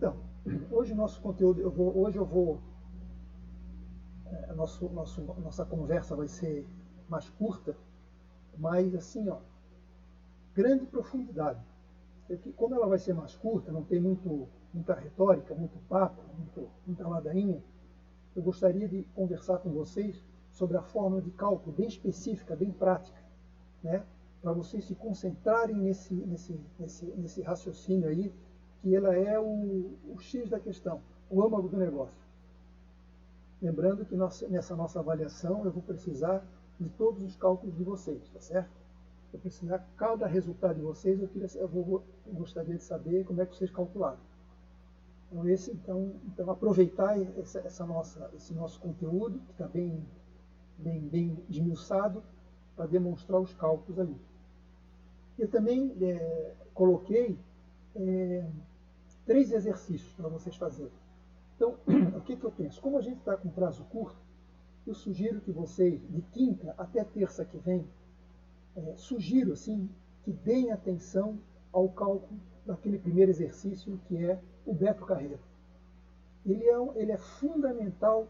Então, hoje o nosso conteúdo, nossa conversa vai ser mais curta, mas assim, ó, grande profundidade. Porque como ela vai ser mais curta, não tem muita retórica, muito papo, muita ladainha, eu gostaria de conversar com vocês sobre a forma de cálculo bem específica, bem prática, né? Para vocês se concentrarem nesse raciocínio aí, que ela é o X da questão, o âmago do negócio. Lembrando que nessa nossa avaliação eu vou precisar de todos os cálculos de vocês, tá certo? Eu precisar, cada resultado de vocês, eu gostaria de saber como é que vocês calcularam. Então aproveitar esse nosso conteúdo, que está bem esmiuçado, para demonstrar os cálculos ali. Eu também coloquei 3 exercícios para vocês fazerem. Então, o que eu penso? Como a gente está com prazo curto, eu sugiro que vocês, de quinta até terça que vem, sugiro assim, que deem atenção ao cálculo daquele primeiro exercício, que é o Beto Carreiro. Ele é fundamental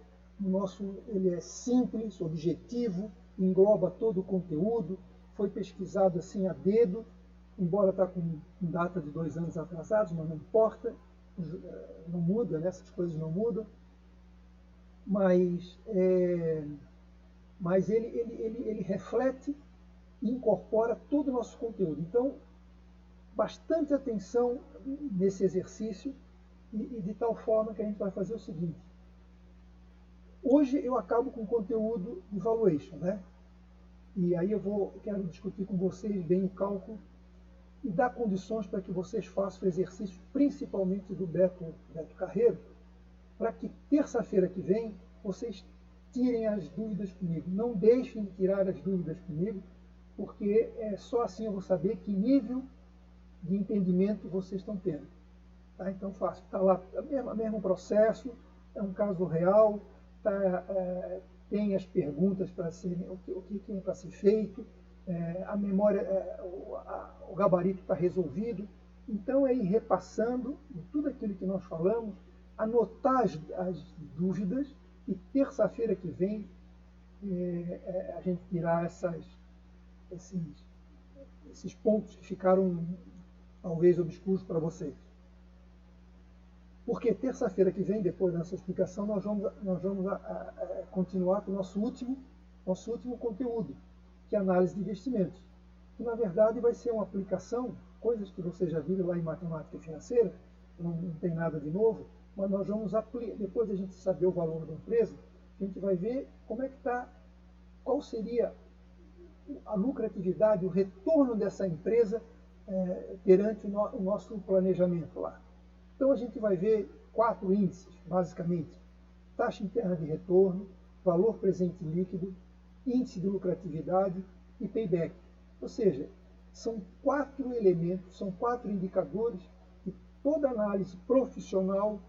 ele é simples, objetivo, engloba todo o conteúdo, foi pesquisado assim a dedo, embora está com data de 2 anos atrasados, mas não importa, não muda, né? Essas coisas não mudam, mas ele reflete e incorpora todo o nosso conteúdo. Então, bastante atenção nesse exercício e de tal forma que a gente vai fazer o seguinte. Hoje eu acabo com o conteúdo de valuation, né? E aí quero discutir com vocês bem o cálculo e dar condições para que vocês façam o exercício, principalmente do Beto Carreiro, para que terça-feira que vem vocês tirem as dúvidas comigo. Não deixem de tirar as dúvidas comigo, porque só assim eu vou saber que nível de entendimento vocês estão tendo. Tá? Então, fácil. Está lá o mesmo processo, é um caso real, tem as perguntas para serem, o que é para ser feito, a memória, o gabarito está resolvido. Então, é ir repassando tudo aquilo que nós falamos, anotar as dúvidas e terça-feira que vem a gente tirar esses pontos que ficaram talvez obscuros para vocês. Porque terça-feira que vem, depois dessa explicação, nós vamos continuar com o nosso último conteúdo, que é a análise de investimentos. Que, na verdade, vai ser uma aplicação, coisas que vocês já viram lá em matemática financeira, não tem nada de novo, mas nós vamos aplicar, depois de a gente saber o valor da empresa, a gente vai ver como é que está, qual seria a lucratividade, o retorno dessa empresa perante o nosso planejamento lá. Então a gente vai ver 4 índices, basicamente: taxa interna de retorno, valor presente líquido, índice de lucratividade e payback. Ou seja, são 4 elementos, são 4 indicadores que toda análise profissional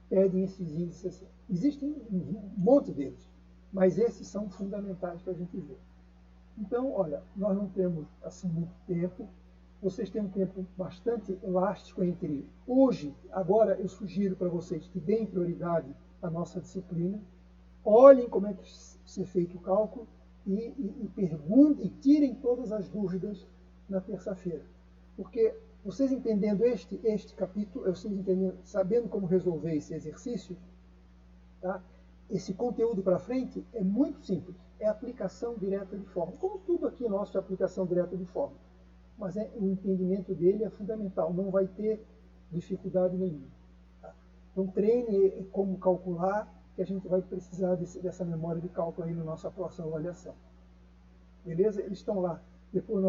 pede esses índices. Existem um monte deles, mas esses são fundamentais para a gente ver. Então, olha, nós não temos assim muito tempo. Vocês têm um tempo bastante elástico entre hoje, agora eu sugiro para vocês que deem prioridade à nossa disciplina, olhem como é que ser feito o cálculo e perguntem, e tirem todas as dúvidas na terça-feira. Porque vocês entendendo este capítulo, vocês entendendo, sabendo como resolver esse exercício, tá? Esse conteúdo para frente é muito simples, é aplicação direta de fórmula. Como tudo aqui nosso é aplicação direta de fórmula. Mas o entendimento dele é fundamental, não vai ter dificuldade nenhuma. Tá? Então treine como calcular, que a gente vai precisar dessa memória de cálculo aí na nossa próxima avaliação. Beleza? Eles estão lá. Depois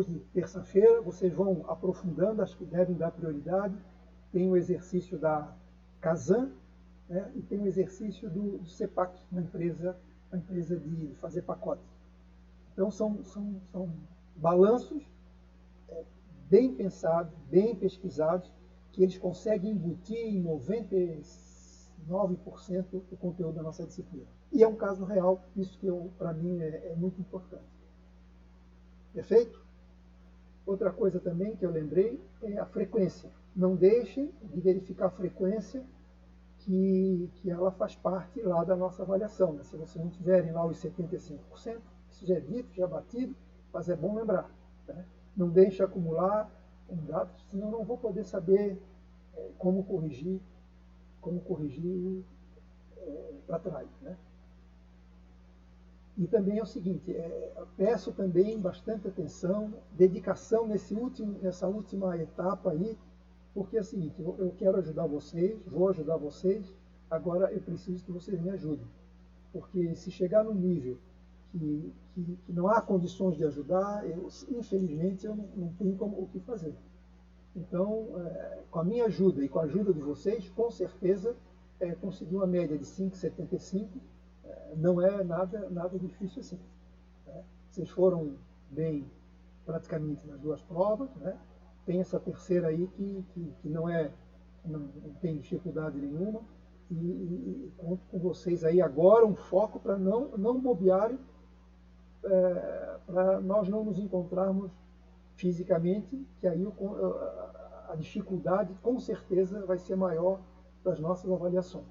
de terça-feira, vocês vão aprofundando, acho que devem dar prioridade. Tem o exercício da Kazan, né? E tem o exercício do CEPAC, uma empresa de fazer pacote. Então são balanços bem pensados, bem pesquisados, que eles conseguem embutir em 99% do conteúdo da nossa disciplina. E é um caso real, isso que para mim é muito importante. Perfeito? Outra coisa também que eu lembrei é a frequência. não deixem de verificar a frequência que ela faz parte lá da nossa avaliação. Né? Se vocês não tiverem lá os 75%, isso já é dito, já é batido, mas é bom lembrar. Né? Não deixe acumular um dado, senão não vou poder saber como corrigir para trás. Né? E também é o seguinte, peço também bastante atenção, dedicação nessa última etapa aí, porque é o seguinte, eu quero ajudar vocês, vou ajudar vocês, agora eu preciso que vocês me ajudem. Porque se chegar no nível que não há condições de ajudar, infelizmente eu não tenho o que fazer. Então, com a minha ajuda e com a ajuda de vocês, com certeza, conseguir uma média de 5,75 não é nada difícil assim. Né? Vocês foram bem praticamente nas duas provas, né? Tem essa terceira aí que não tem dificuldade nenhuma, e conto com vocês aí agora, um foco para não bobearem, para nós não nos encontrarmos fisicamente, que aí a dificuldade com certeza vai ser maior das nossas avaliações.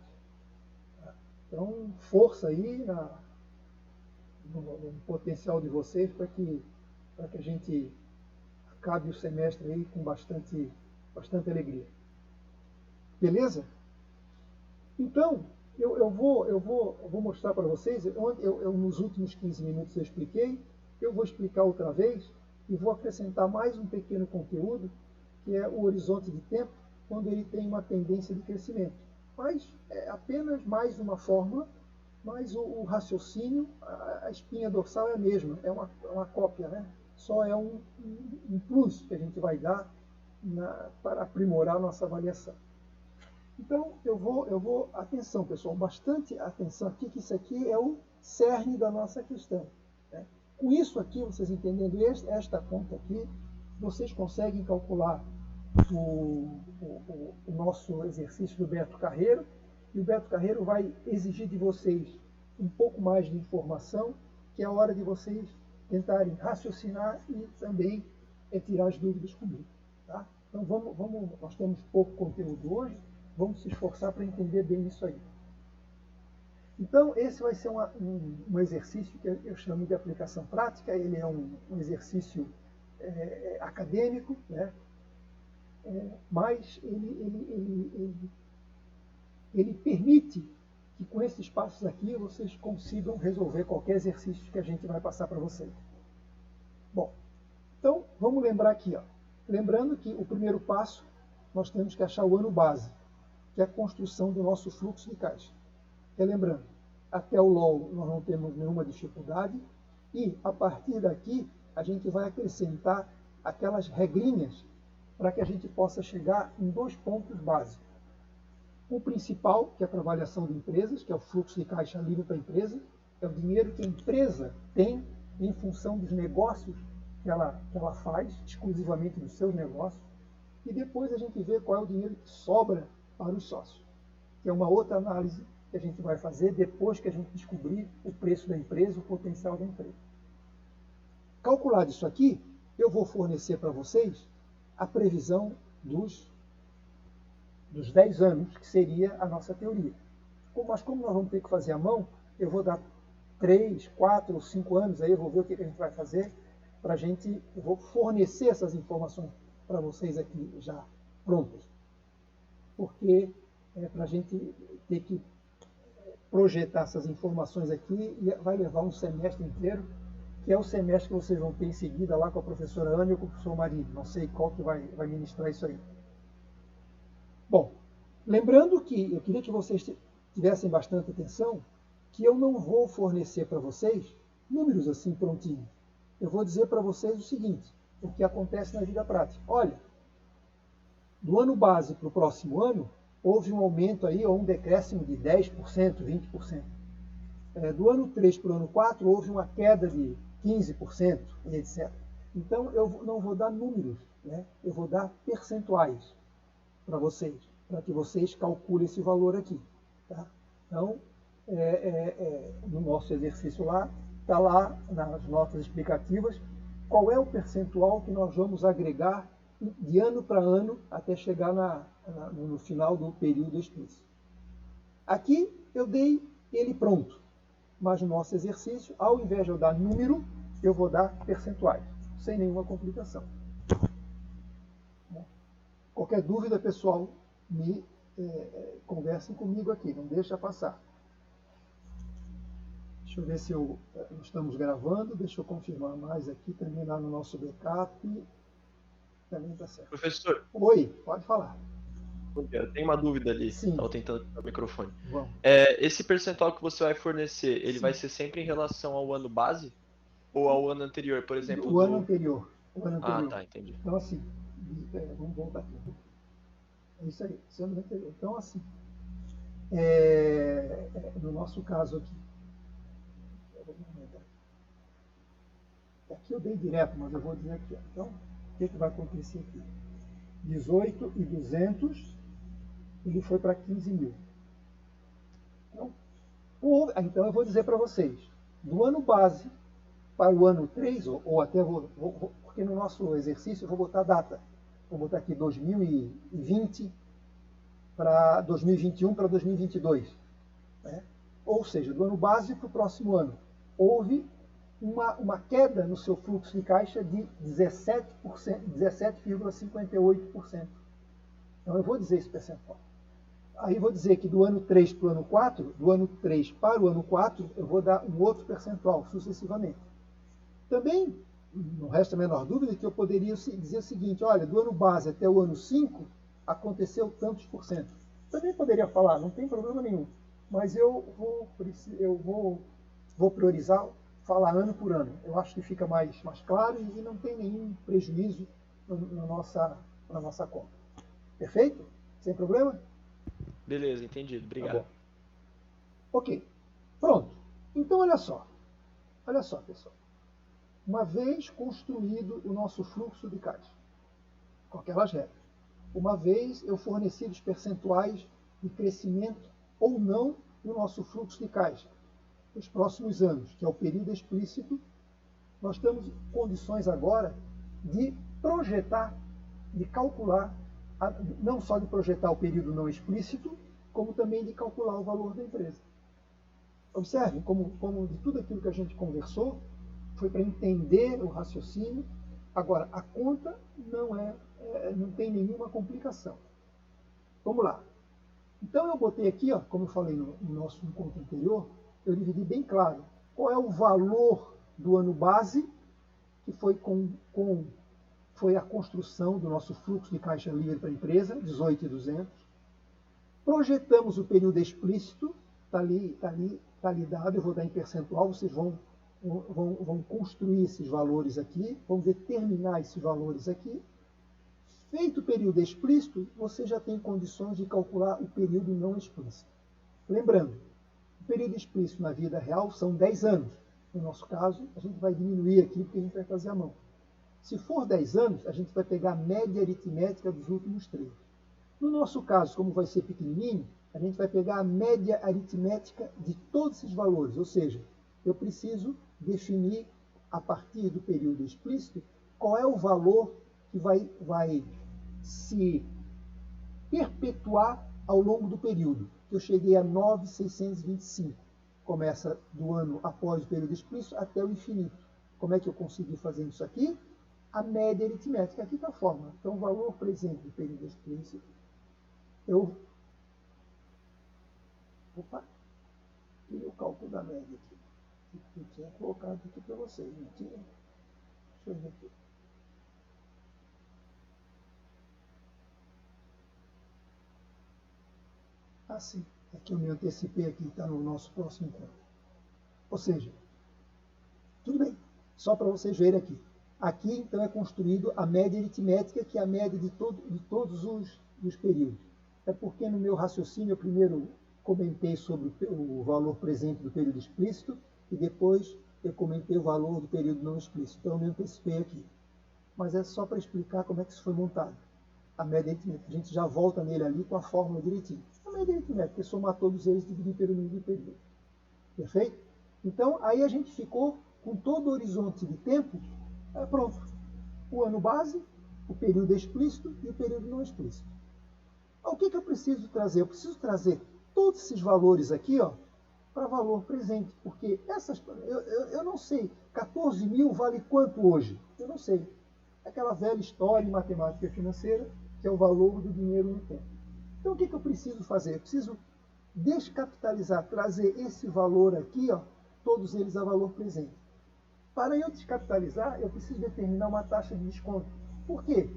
Então, força aí no potencial de vocês para que a gente acabe o semestre aí com bastante alegria. Beleza? Então, eu vou mostrar para vocês, nos últimos 15 minutos eu expliquei, eu vou explicar outra vez e vou acrescentar mais um pequeno conteúdo, que é o horizonte de tempo, quando ele tem uma tendência de crescimento. Mas é apenas mais uma fórmula, mas o raciocínio, a espinha dorsal é a mesma, é uma cópia, né? Só é um plus que a gente vai dar para aprimorar a nossa avaliação. Então, atenção pessoal, bastante atenção aqui, que isso aqui é o cerne da nossa questão. Né? Com isso aqui, vocês entendendo esta conta aqui, vocês conseguem calcular o nosso exercício do Beto Carreiro, e o Beto Carreiro vai exigir de vocês um pouco mais de informação, que é a hora de vocês tentarem raciocinar e também tirar as dúvidas comigo. Tá? Então nós temos pouco conteúdo hoje, vamos se esforçar para entender bem isso aí. Então, esse vai ser um exercício que eu chamo de aplicação prática, ele é um exercício acadêmico, né? Mas ele permite que com esses passos aqui vocês consigam resolver qualquer exercício que a gente vai passar para vocês. Bom, então vamos lembrar aqui, ó. Lembrando que o primeiro passo nós temos que achar o ano base, que é a construção do nosso fluxo de caixa. Lembrando, até o LOL nós não temos nenhuma dificuldade e a partir daqui a gente vai acrescentar aquelas regrinhas para que a gente possa chegar em 2 pontos básicos. O principal, que é a avaliação de empresas, que é o fluxo de caixa livre para a empresa, é o dinheiro que a empresa tem em função dos negócios que ela faz, exclusivamente dos seus negócios, e depois a gente vê qual é o dinheiro que sobra para os sócios, que é uma outra análise que a gente vai fazer depois que a gente descobrir o preço da empresa, o potencial da empresa. Calculado isso aqui, eu vou fornecer para vocês a previsão dos 10 anos, que seria a nossa teoria. Mas como nós vamos ter que fazer à mão, eu vou dar 3, 4 ou 5 anos, aí eu vou ver o que a gente vai fazer para a gente, eu vou fornecer essas informações para vocês aqui já prontas. Porque para a gente ter que projetar essas informações aqui, e vai levar um semestre inteiro, que é o semestre que vocês vão ter em seguida lá com a professora Ana e com o professor Marinho. Não sei qual que vai ministrar isso aí. Bom, lembrando que eu queria que vocês tivessem bastante atenção, que eu não vou fornecer para vocês números assim prontinhos. Eu vou dizer para vocês o seguinte, o que acontece na vida prática. Olha, do ano base para o próximo ano, houve um aumento aí, ou um decréscimo de 10%, 20%. Do ano 3 para o ano 4, houve uma queda de 15%, e etc. Então, eu não vou dar números, né? Eu vou dar percentuais para vocês, para que vocês calculem esse valor aqui. Tá? Então, no nosso exercício lá, está lá nas notas explicativas, qual é o percentual que nós vamos agregar de ano para ano até chegar no final do período explícito. Aqui eu dei ele pronto, mas no nosso exercício, ao invés de eu dar número, eu vou dar percentuais, sem nenhuma complicação. Qualquer dúvida, pessoal, conversem comigo aqui, não deixa passar. Deixa eu ver se estamos gravando, deixa eu confirmar mais aqui também lá no nosso backup. Também está certo. Professor. Oi, pode falar. Eu tenho uma dúvida ali. Sim. Estava tentando tirar o microfone. Vamos. Esse percentual que você vai fornecer, ele Sim. vai ser sempre em relação ao ano base? Ou ao ano anterior, por exemplo? O ano anterior. Ah, tá, entendi. Então, assim, vamos voltar aqui. É isso aí, esse ano anterior. Então, assim, no nosso caso aqui, aqui eu dei direto, mas eu vou dizer aqui. Ó. Então, o que vai acontecer aqui? 18.200, ele foi para 15 mil. Então eu vou dizer para vocês, do ano base para o ano 3, ou até porque no nosso exercício eu vou botar data. Vou botar aqui 2020 para 2021 para 2022. Né? Ou seja, do ano base para o próximo ano. Houve uma queda no seu fluxo de caixa de 17,58%. Então eu vou dizer esse percentual. Aí vou dizer que do ano 3 para o ano 4, do ano 3 para o ano 4, eu vou dar um outro percentual, sucessivamente. Também, não resta a menor dúvida que eu poderia dizer o seguinte, olha, do ano base até o ano 5, aconteceu tantos por cento. Também poderia falar, não tem problema nenhum. Mas eu vou priorizar falar ano por ano. Eu acho que fica mais claro e não tem nenhum prejuízo na nossa conta. Perfeito? Sem problema? Beleza, entendido. Obrigado. Tá, ok. Pronto. Então, olha só. Olha só, pessoal. Uma vez construído o nosso fluxo de caixa, com aquelas regras, uma vez eu fornecido os percentuais de crescimento ou não do nosso fluxo de caixa, nos próximos anos, que é o período explícito, nós temos condições agora de projetar, de calcular, não só de projetar o período não explícito, como também de calcular o valor da empresa. Observem como de tudo aquilo que a gente conversou, foi para entender o raciocínio. Agora, a conta não tem nenhuma complicação. Vamos lá. Então, eu botei aqui, ó, como eu falei no nosso encontro anterior, eu dividi bem claro qual é o valor do ano base, que foi foi a construção do nosso fluxo de caixa livre para a empresa, 18.200. Projetamos o período explícito, está ali dado, eu vou dar em percentual, vocês vão construir esses valores aqui, vão determinar esses valores aqui. Feito o período explícito, você já tem condições de calcular o período não explícito. Lembrando, o período explícito na vida real são 10 anos. No nosso caso, a gente vai diminuir aqui porque a gente vai fazer a mão. Se for 10 anos, a gente vai pegar a média aritmética dos últimos 3. No nosso caso, como vai ser pequenininho, a gente vai pegar a média aritmética de todos esses valores. Ou seja, eu preciso definir, a partir do período explícito, qual é o valor que vai se perpetuar ao longo do período. Eu cheguei a 9.625. Começa do ano após o período explícito até o infinito. Como é que eu consegui fazer isso aqui? A média aritmética. Aqui está a fórmula. Então, o valor presente do período explícito, e o cálculo da média aqui. Eu tinha colocado aqui para vocês, não tinha? Deixa eu ver aqui. Ah, sim. É que eu me antecipei aqui, está no nosso próximo encontro. Ou seja, tudo bem. Só para vocês verem aqui. Aqui, então, é construído a média aritmética, que é a média de todos os períodos. É porque no meu raciocínio eu primeiro comentei sobre o valor presente do período explícito e depois eu comentei o valor do período não explícito. Então eu me antecipei aqui. Mas é só para explicar como é que isso foi montado. A média aritmética. A gente já volta nele ali com a fórmula direitinho. A média aritmética é somar todos eles e dividir pelo número de período. Perfeito? Então, aí a gente ficou com todo o horizonte de tempo pronto. O ano base, o período explícito e o período não explícito. O que eu preciso trazer? Eu preciso trazer todos esses valores aqui, ó, para valor presente, porque eu não sei, 14 mil vale quanto hoje? Eu não sei. Aquela velha história em matemática financeira, que é o valor do dinheiro no tempo. Então, o que eu preciso fazer? Eu preciso descapitalizar, trazer esse valor aqui, ó, todos eles a valor presente. Para eu descapitalizar, eu preciso determinar uma taxa de desconto. Por quê?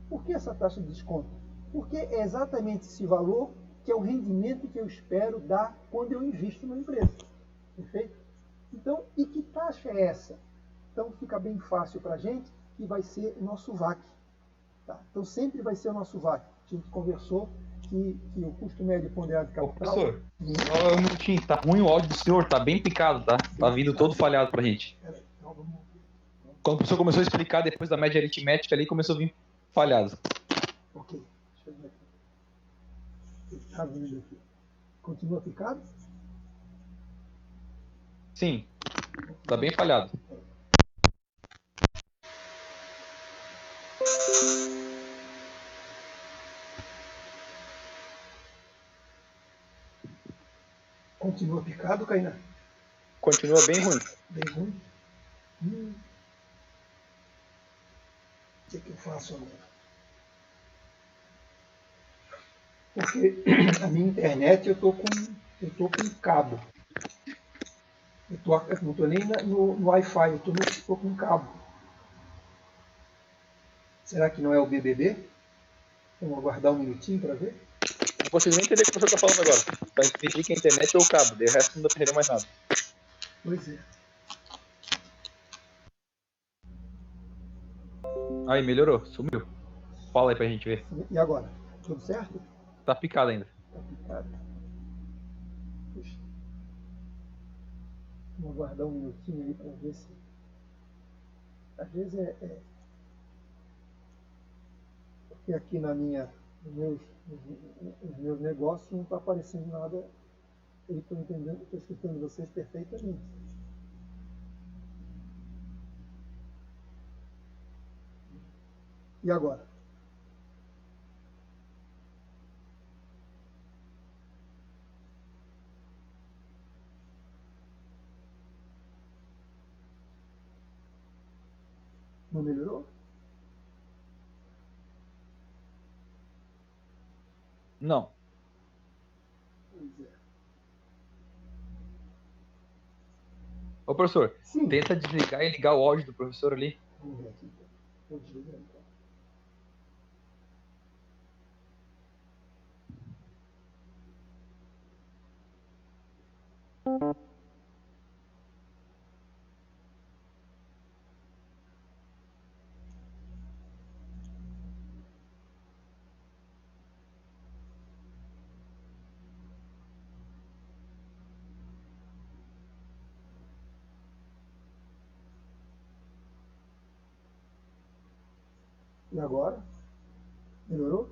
Por que essa taxa de desconto? Porque é exatamente esse valor que é o rendimento que eu espero dar quando eu invisto na empresa. Perfeito? Então, e que taxa é essa? Então, fica bem fácil para a gente que vai ser o nosso VAC. Tá? Então, sempre vai ser o nosso VAC. A gente conversou que o custo médio ponderado de capital... Professor, só um minutinho, tá ruim o áudio do senhor, tá bem picado, tá? Tá vindo todo falhado pra gente. Peraí, então vamos... Quando o professor começou a explicar depois da média aritmética ali, começou a vir falhado. Ok, deixa eu ver aqui. Está vindo aqui. Continua picado? Sim, tá bem falhado. Continua picado, Kainan? Continua bem ruim. Bem ruim? O que eu faço agora? Porque a minha internet eu tô com cabo. Eu não estou nem no Wi-Fi, eu tô com cabo. Será que não é o BBB? Vamos aguardar um minutinho para ver. Não consigo nem entender o que o professor tá falando agora. Pra impedir que a internet ou o cabo, de resto não dá pra entender mais nada. Pois é. Aí, melhorou, sumiu. Fala aí pra gente ver. E agora? Tudo certo? Tá picado ainda. Tá picado. Puxa. Vamos aguardar um minutinho aí para ver se... Às vezes porque aqui nos meus negócios não está aparecendo nada. Eu estou entendendo, estou escutando vocês perfeitamente. E agora? Não melhorou? Não. Pois é. Ô, professor, Sim. tenta desligar e ligar o áudio do professor ali. Vamos ver aqui. Vou desligar então. E agora? Melhorou?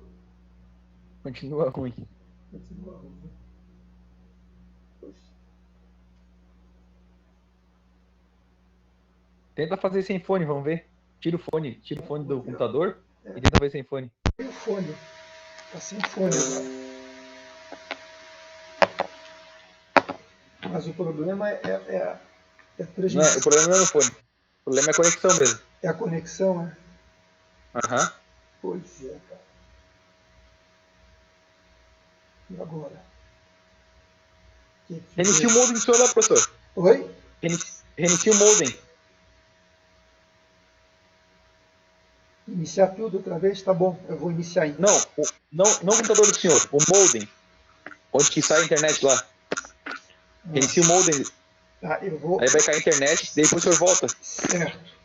Continua ruim. Continua ruim, né? Poxa. Tenta fazer sem fone, vamos ver. Tira o fone do computador É. e tenta fazer sem fone. Tem o fone. Está sem fone agora. Mas o problema é a transmissão. Não, o problema não é no fone. O problema é a conexão mesmo. É a conexão, né? Aham. Pois é, cara. E agora? Reinicia o modem do senhor lá, professor. Oi? Reinicia o modem. Iniciar tudo outra vez? Tá bom, eu vou iniciar então. Não o computador do senhor, o modem. Onde que sai a internet lá. Reinicia o modem. Tá, eu vou... Aí vai cair a internet, depois o senhor volta. Certo.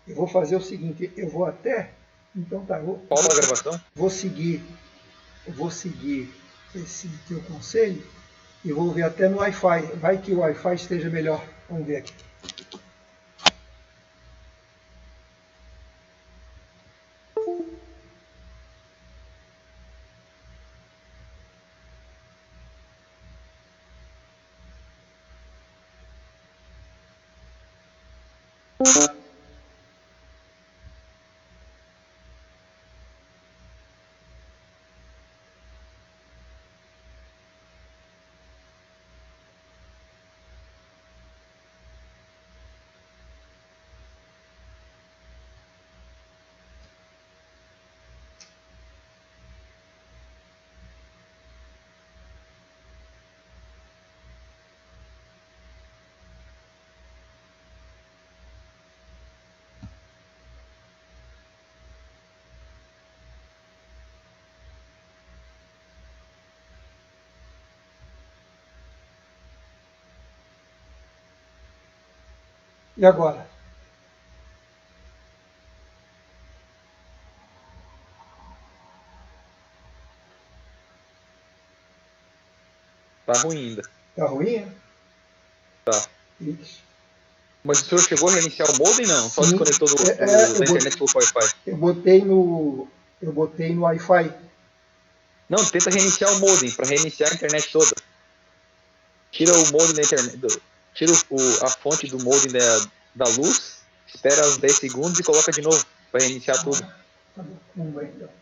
Eu vou fazer o seguinte, eu vou até... Então tá, Pausa a gravação. vou seguir esse teu conselho e vou ver até no Wi-Fi. Vai que o Wi-Fi esteja melhor. Vamos ver aqui. E agora? Tá ruim ainda. Tá ruim? É? Tá. Ixi. Mas o senhor chegou a reiniciar o modem, não? Só Sim. desconectou da internet pelo Wi-Fi? Eu botei no Wi-Fi. Não, tenta reiniciar o modem, para reiniciar a internet toda. Tira o modem da internet, tira a fonte do modem da luz, espera uns 10 segundos e coloca de novo, para reiniciar tudo. Tá bom, vamos ver então.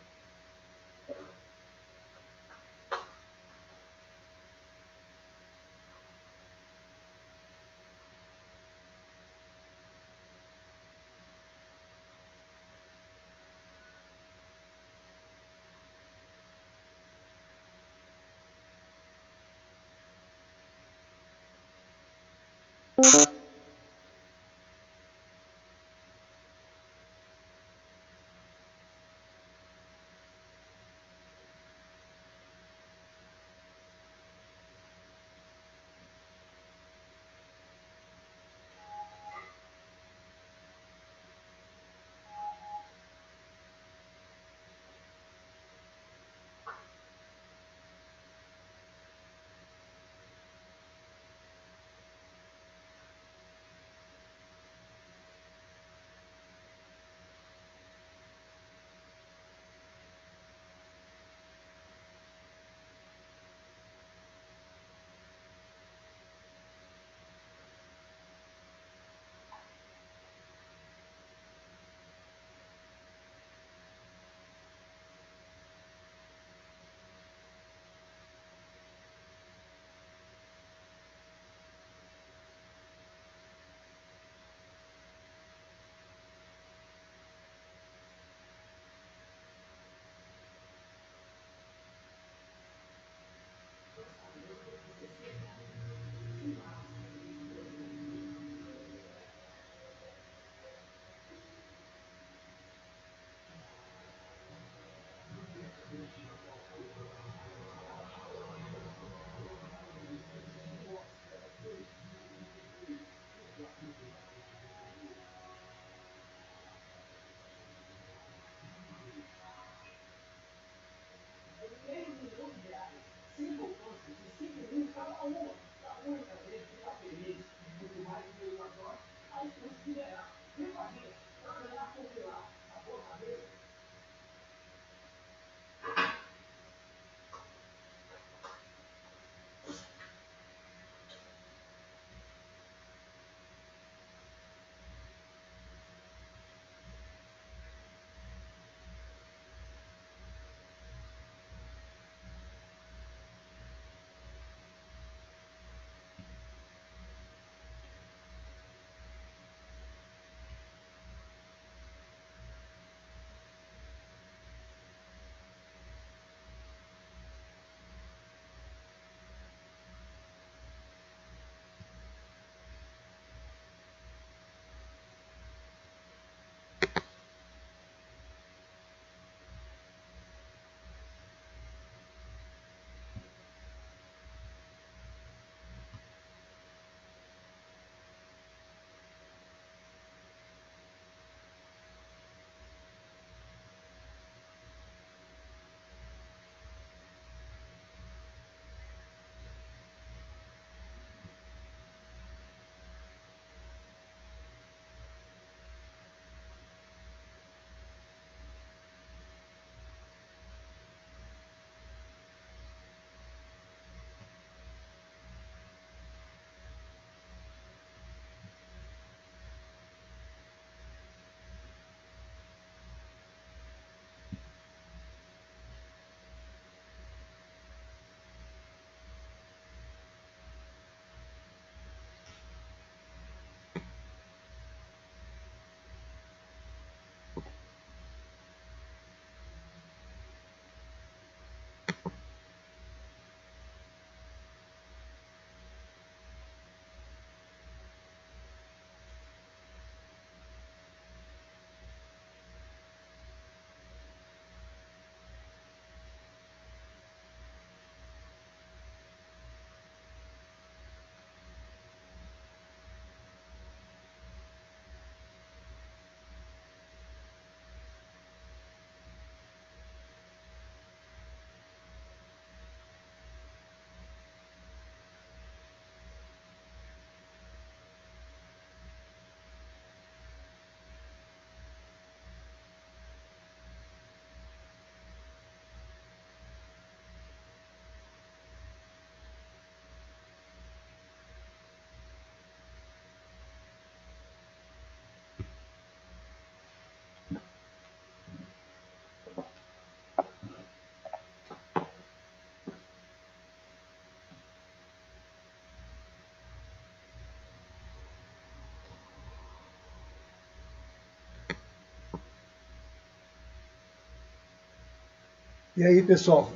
E aí, pessoal?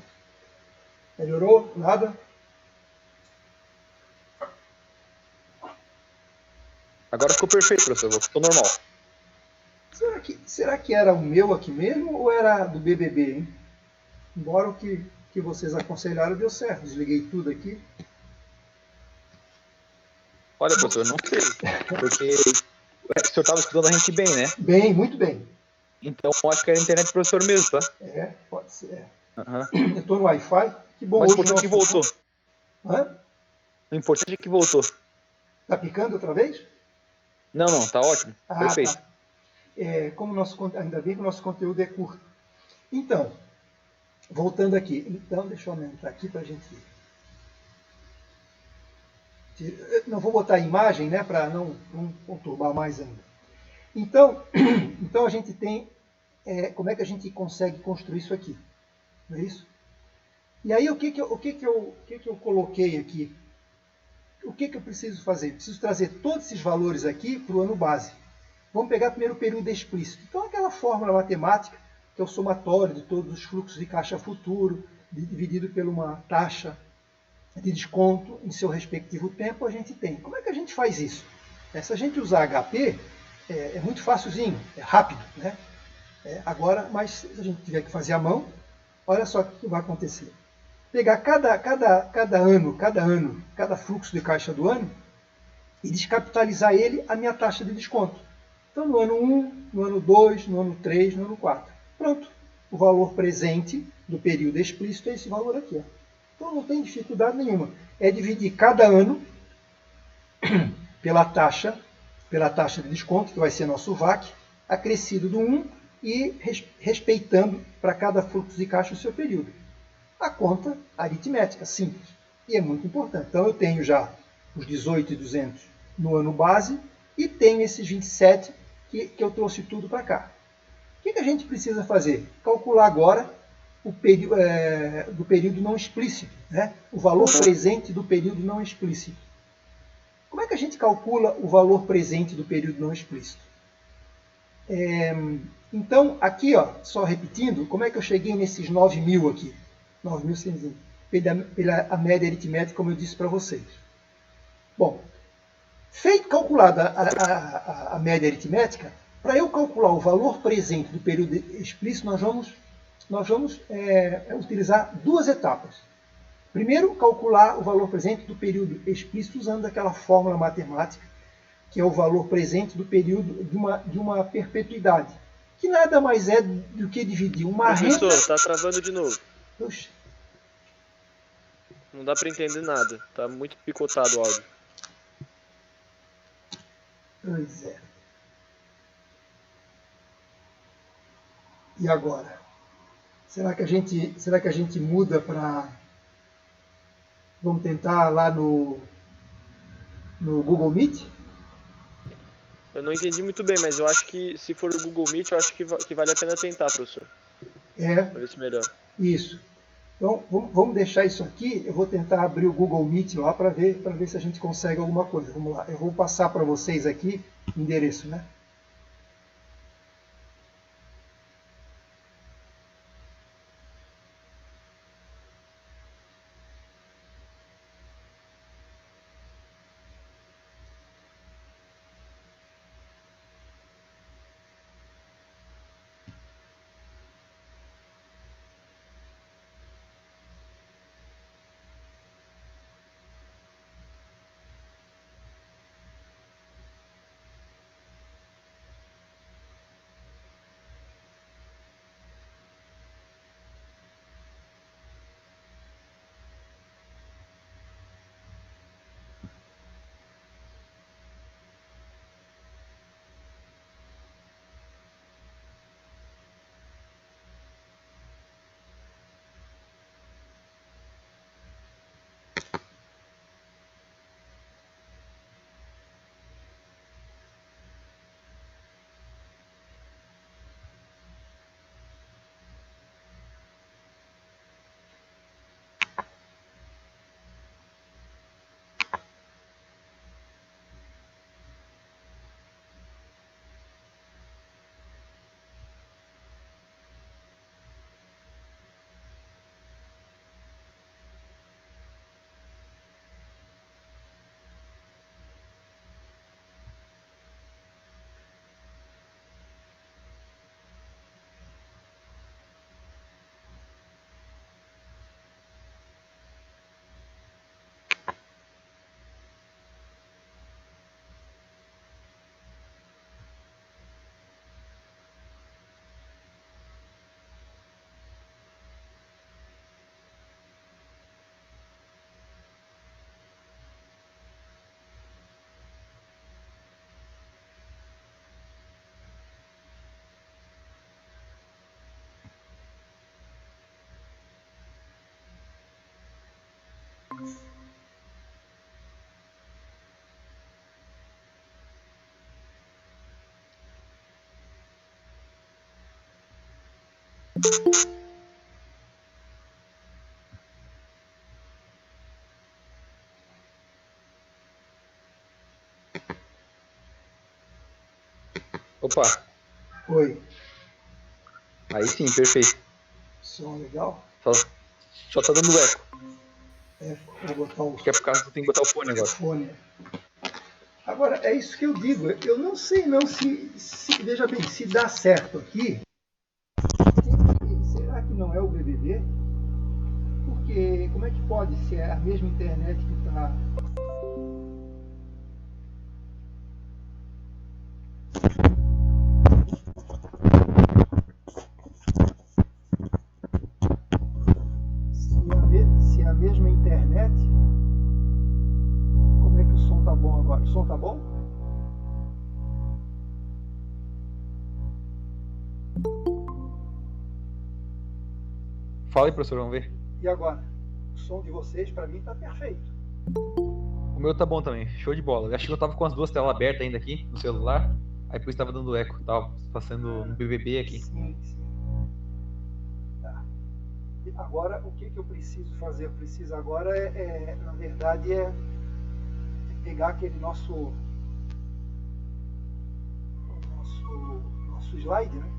Melhorou? Nada? Agora ficou perfeito, professor. Ficou normal. Será que era o meu aqui mesmo ou era do BBB, hein? Embora o que vocês aconselharam deu certo. Desliguei tudo aqui. Olha, professor, não sei. Porque o senhor estava estudando a gente bem, né? Bem, muito bem. Então, acho que era a internet do professor mesmo, tá? É, pode ser. Uhum. Eu estou no Wi-Fi. Que bom Mas o hoje importante é que voltou. Hã? O importante é que voltou. Tá picando outra vez? Não, tá ótimo. Perfeito. Tá. Ainda bem que o nosso conteúdo é curto. Então, voltando aqui. Então, deixa eu aumentar aqui para a gente... Não vou botar a imagem, né, para não conturbar mais ainda. Então, então a gente tem... como é que a gente consegue construir isso aqui? Não é isso? E aí, o que eu coloquei aqui? O que eu preciso fazer? Preciso trazer todos esses valores aqui para o ano base. Vamos pegar primeiro o período explícito. Então, aquela fórmula matemática, que é o somatório de todos os fluxos de caixa futuro, dividido por uma taxa de desconto em seu respectivo tempo, a gente tem. Como é que a gente faz isso? Se a gente usar HP, é muito facilzinho, é rápido, né? Agora, mas se a gente tiver que fazer à mão, olha só o que vai acontecer. Pegar cada ano, cada fluxo de caixa do ano e descapitalizar ele a minha taxa de desconto. Então, no ano 1, no ano 2, no ano 3, no ano 4. Pronto. O valor presente do período explícito é esse valor aqui. Ó. Então, não tem dificuldade nenhuma. É dividir cada ano pela taxa de desconto, que vai ser nosso VAC, acrescido do 1 e respeitando para cada fluxo de caixa o seu período. A conta aritmética, simples. E é muito importante. Então, eu tenho já os 18.200 no ano base e tenho esses 27 que eu trouxe tudo para cá. O que a gente precisa fazer? Calcular agora o do período não explícito, né? O valor presente do período não explícito. Como é que a gente calcula o valor presente do período não explícito? Então, aqui, ó, só repetindo, como é que eu cheguei nesses 9.000 aqui? 9.100, pela a média aritmética, como eu disse para vocês. Bom, calculada a média aritmética, para eu calcular o valor presente do período explícito, nós vamos utilizar duas etapas. Primeiro, calcular o valor presente do período explícito usando aquela fórmula matemática, que é o valor presente do período de uma perpetuidade, que nada mais é do que dividir uma renda... Professor, tá travando de novo. Oxe. Não dá para entender nada. Tá muito picotado o áudio. Pois é. E agora? Será que a gente muda para... Vamos tentar lá no Google Meet? Eu não entendi muito bem, mas eu acho que se for o Google Meet, eu acho que vale a pena tentar, professor. Pra ver se melhora. Isso. Então, vamos deixar isso aqui. Eu vou tentar abrir o Google Meet lá para ver se a gente consegue alguma coisa. Vamos lá. Eu vou passar para vocês aqui o endereço, né? Opa! Oi. Aí sim, perfeito. Som legal? Só tá dando eco. Vou botar o... Acho que é por causa que tem que botar o fone agora. Agora, é isso que eu digo. Eu não sei não veja bem, se dá certo aqui, será que não é o BBB? Porque como é que pode se é a mesma internet que está... Se é a mesma internet, como é que o som tá bom agora? O som tá bom? Fala aí, professor, vamos ver. E agora? O som de vocês, para mim, tá perfeito. O meu tá bom também, show de bola. Eu acho que eu tava com as duas telas abertas ainda aqui no celular, aí por isso tava dando eco, tava passando no BBB aqui. Sim. Tá. E agora, o que eu preciso fazer? Eu preciso agora, na verdade, pegar aquele nosso slide, né?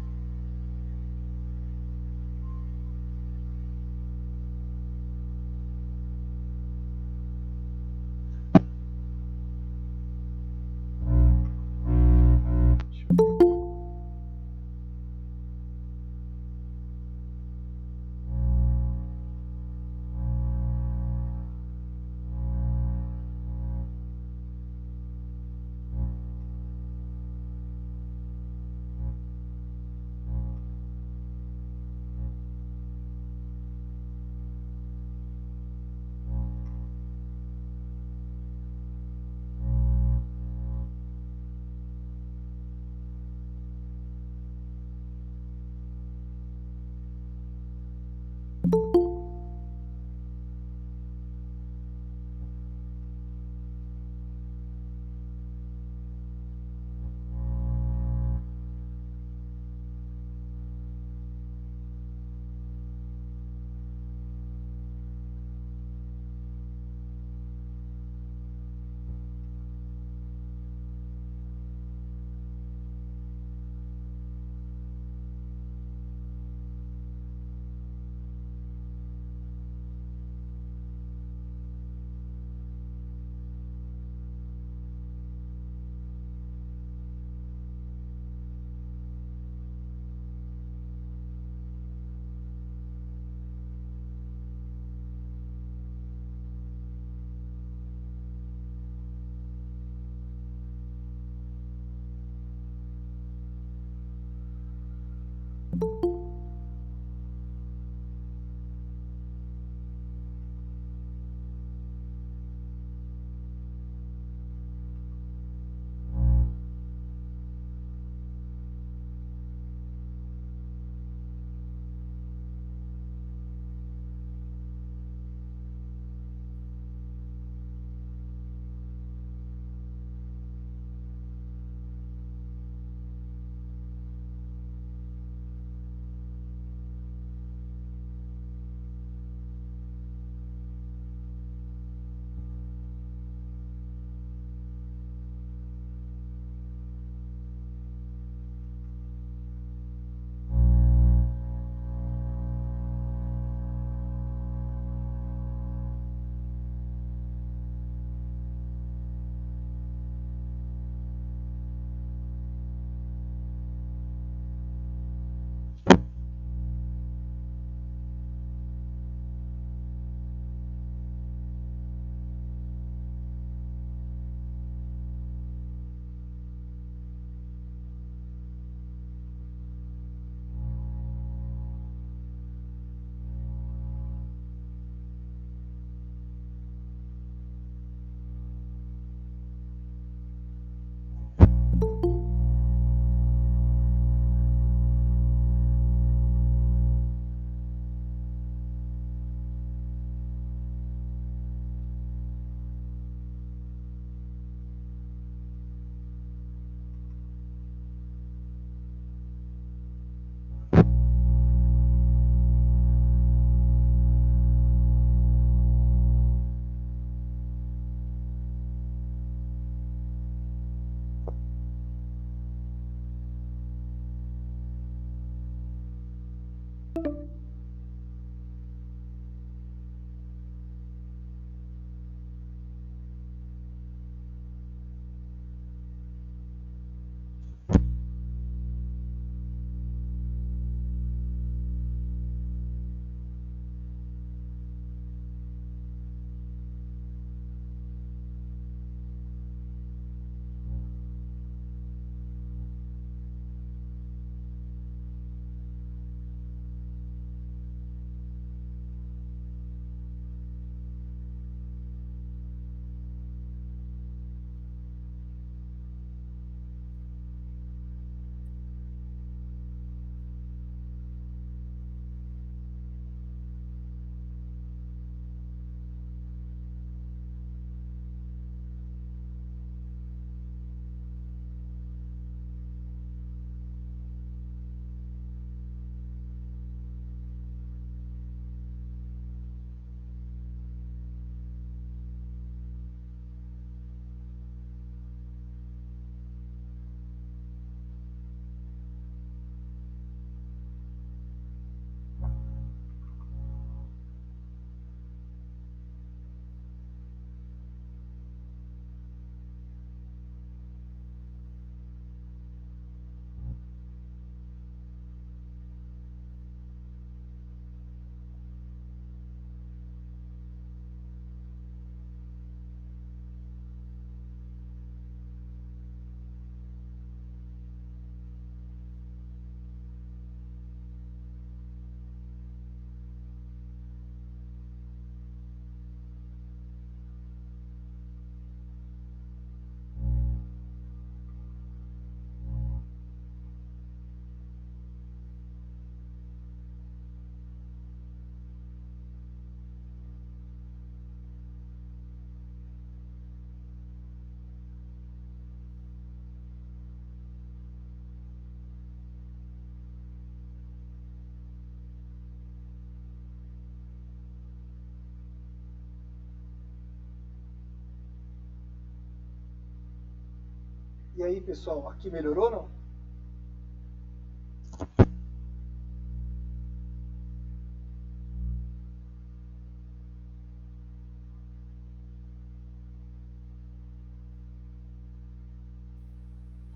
E aí, pessoal, aqui melhorou ou não?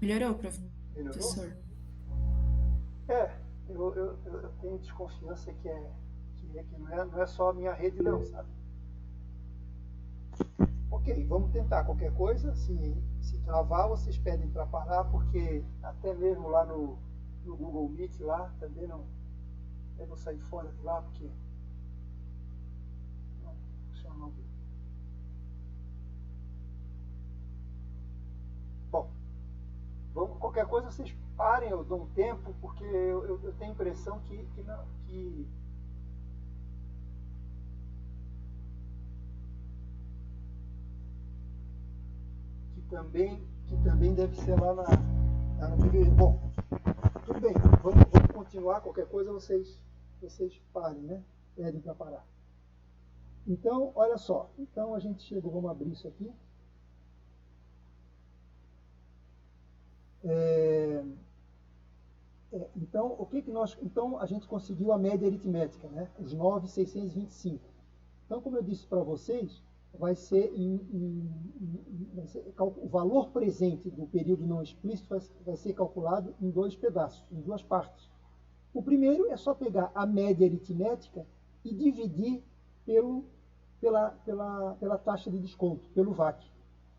Melhorou, professor? Eu tenho desconfiança que não é só a minha rede não, sabe? Ok, vamos tentar qualquer coisa. Se travar, vocês pedem para parar, porque até mesmo lá no Google Meet lá também não. Eu vou sair fora de lá porque não funciona. Bom, qualquer coisa vocês parem, eu dou um tempo, porque eu tenho a impressão que também deve ser lá no primeiro. Bom, tudo bem, vamos continuar. Qualquer coisa vocês parem, né? Pedem para parar. Então, olha só. Então a gente chegou, vamos abrir isso aqui. Então, então a gente conseguiu a média aritmética, né? Os 9.625. Então, como eu disse para vocês, vai ser o valor presente do período não explícito vai ser calculado em dois pedaços, em duas partes. O primeiro é só pegar a média aritmética e dividir pela taxa de desconto, pelo VAC.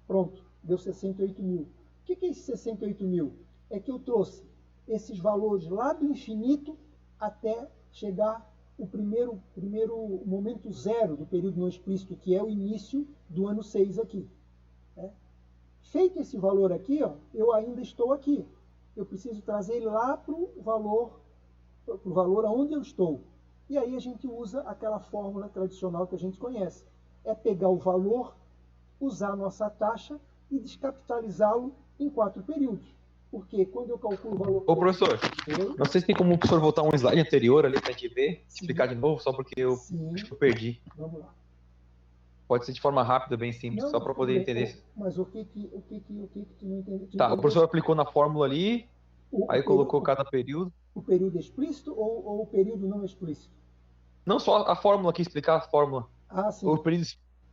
Pronto, deu 68 mil. O que é esse 68 mil? É que eu trouxe esses valores lá do infinito até chegar o primeiro momento zero do período não explícito, que é o início do ano 6 aqui. Né? Feito esse valor aqui, ó, eu ainda estou aqui. Eu preciso trazer ele lá para o valor aonde eu estou. E aí a gente usa aquela fórmula tradicional que a gente conhece. É pegar o valor, usar a nossa taxa e descapitalizá-lo em 4 períodos. Porque quando eu calculo o valor... Ô, professor, não sei se tem como o professor voltar um slide anterior ali pra gente ver, explicar de novo, só porque eu acho que eu perdi. Vamos lá. Pode ser de forma rápida, bem simples, só para poder entender. Mas o que tu não entendeu? Tá, o professor aplicou na fórmula ali, aí colocou cada período. O período explícito ou o período não explícito? Não só a fórmula aqui, explicar a fórmula. Ah, sim. O período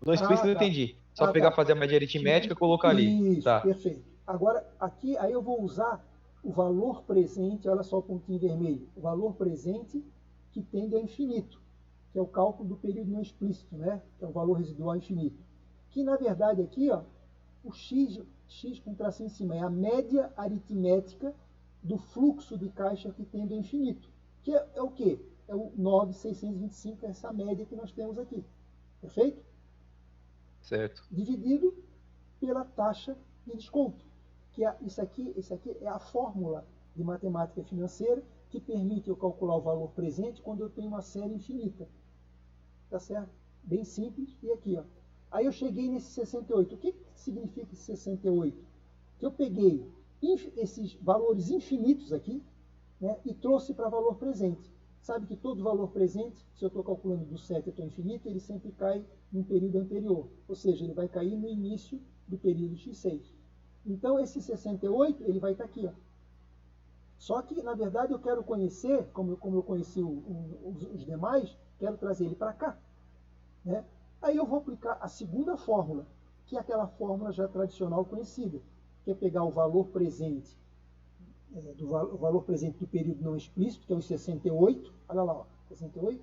não explícito eu Tá. entendi. Só pegar, fazer a média aritmética e colocar ali. Isso, Tá. perfeito. Agora, aqui, aí eu vou usar o valor presente, olha só o pontinho vermelho, o valor presente que tende ao infinito, que é o cálculo do período não explícito, né? Que é o valor residual infinito. Que, na verdade, aqui, ó, o x com tracinho em cima, é a média aritmética do fluxo de caixa que tende ao infinito. Que é o quê? É o 9,625, essa média que nós temos aqui. Perfeito? Certo. Dividido pela taxa de desconto. Que isso aqui é a fórmula de matemática financeira que permite eu calcular o valor presente quando eu tenho uma série infinita. Tá certo? Bem simples. E aqui, ó. Aí eu cheguei nesse 68. O que significa esse 68? Que eu peguei esses valores infinitos aqui, né, e trouxe para valor presente. Sabe que todo valor presente, se eu estou calculando do 7 até o infinito, ele sempre cai no período anterior. Ou seja, ele vai cair no início do período x6. Então, esse 68, ele vai estar aqui. Ó. Só que, na verdade, eu quero conhecer, como eu conheci os demais, quero trazer ele para cá. Né? Aí eu vou aplicar a segunda fórmula, que é aquela fórmula já tradicional conhecida, que é pegar o valor presente, o valor presente do período não explícito, que é os 68, olha lá, ó, 68,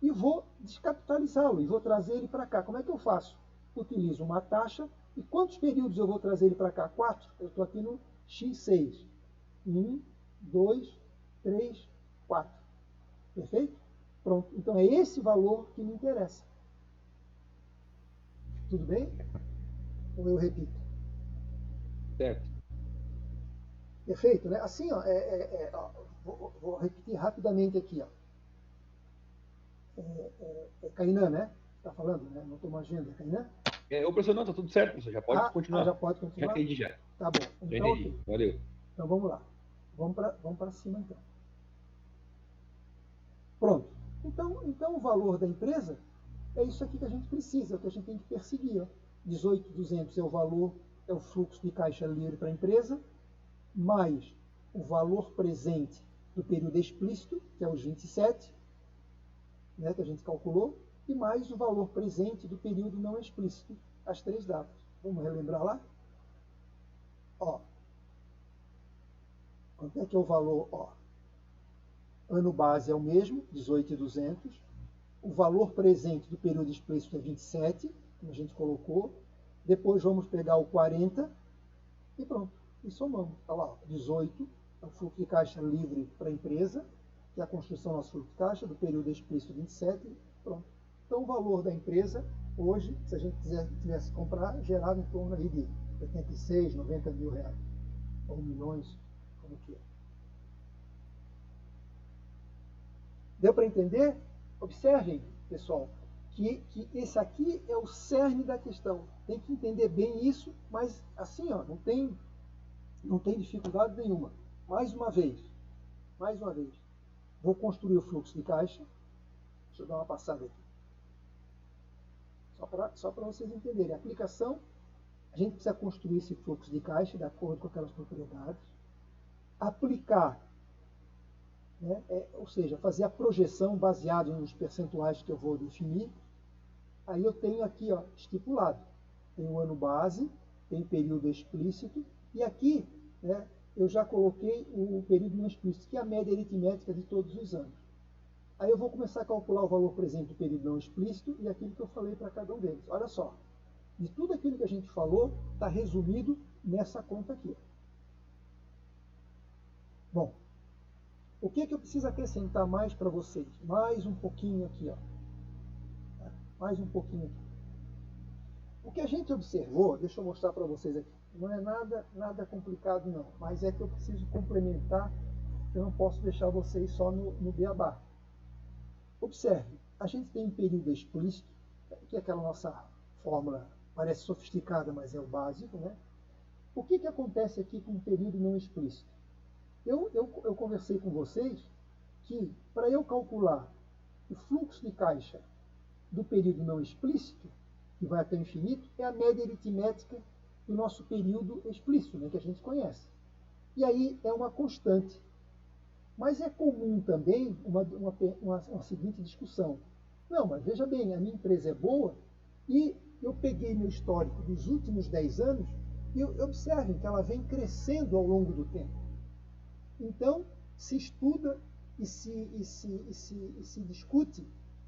e vou descapitalizá-lo, e vou trazer ele para cá. Como é que eu faço? Utilizo uma taxa, e quantos períodos eu vou trazer ele para cá? 4. Eu estou aqui no x6. 1, 2, 3, 4. Perfeito? Pronto. Então é esse valor que me interessa. Tudo bem? Ou eu repito? Certo. Perfeito, né? Assim, ó, vou repetir rapidamente aqui, ó. Kainan, né? Você está falando, né? Não estou mais vendo, é Kainan? Ô, professor, não, tá tudo certo, professor. Já pode continuar. Já pode continuar? Já entendi, já. Tá bom. Já Então, entendi. ok. Valeu. Então vamos lá. Vamos para cima, então. Pronto. Então o valor da empresa é isso aqui que a gente precisa, é o que a gente tem que perseguir. 18.200 é o valor, é o fluxo de caixa livre para a empresa, mais o valor presente do período explícito, que é os 27, né, que a gente calculou, e mais o valor presente do período não explícito, as 3 datas. Vamos relembrar lá? Ó, quanto é que é o valor? Ó, ano base é o mesmo, 18.200. O valor presente do período explícito é 27, como a gente colocou. Depois vamos pegar o 40 e pronto. E somamos. Olha lá, 18 é o fluxo de caixa livre para a empresa, que é a construção do nosso fluxo de caixa, do período explícito 27, pronto. Então o valor da empresa, hoje, se a gente tivesse que comprar, gerava em torno aí de 86, 90 mil reais. Ou milhões, como que é. Deu para entender? Observem, pessoal, que esse aqui é o cerne da questão. Tem que entender bem isso, mas assim, ó, não tem dificuldade nenhuma. Mais uma vez, vou construir o fluxo de caixa. Deixa eu dar uma passada aqui. Só para vocês entenderem. A aplicação, a gente precisa construir esse fluxo de caixa de acordo com aquelas propriedades. Aplicar, né, ou seja, fazer a projeção baseada nos percentuais que eu vou definir. Aí eu tenho aqui, ó, estipulado. Tem o ano base, tem período explícito, e aqui, né, eu já coloquei o período não explícito, que é a média aritmética de todos os anos. Aí eu vou começar a calcular o valor presente do período não explícito e aquilo que eu falei para cada um deles. Olha só, de tudo aquilo que a gente falou, está resumido nessa conta aqui. Bom, o que eu preciso acrescentar mais para vocês? Mais um pouquinho aqui, ó. Mais um pouquinho aqui. O que a gente observou, deixa eu mostrar para vocês aqui, não é nada complicado não, mas é que eu preciso complementar, eu não posso deixar vocês só no beabá. Observe, a gente tem um período explícito, que é aquela nossa fórmula, parece sofisticada, mas é o básico, né? O que acontece aqui com o período não explícito? Eu conversei com vocês que, para eu calcular o fluxo de caixa do período não explícito, que vai até o infinito, é a média aritmética do nosso período explícito, né, que a gente conhece. E aí é uma constante. Mas é comum também uma seguinte discussão. Não, mas veja bem, a minha empresa é boa e eu peguei meu histórico dos últimos 10 anos e observem que ela vem crescendo ao longo do tempo. Então, se estuda e se discute,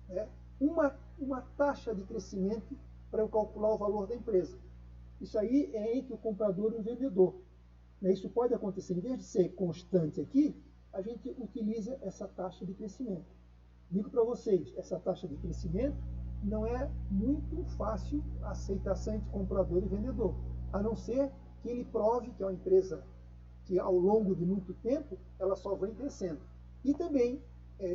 né, uma taxa de crescimento para eu calcular o valor da empresa. Isso aí é entre o comprador e o vendedor. Isso pode acontecer, em vez de ser constante aqui, a gente utiliza essa taxa de crescimento. Digo para vocês, essa taxa de crescimento não é muito fácil a aceitação entre comprador e vendedor, a não ser que ele prove que é uma empresa que ao longo de muito tempo ela só vem crescendo. E também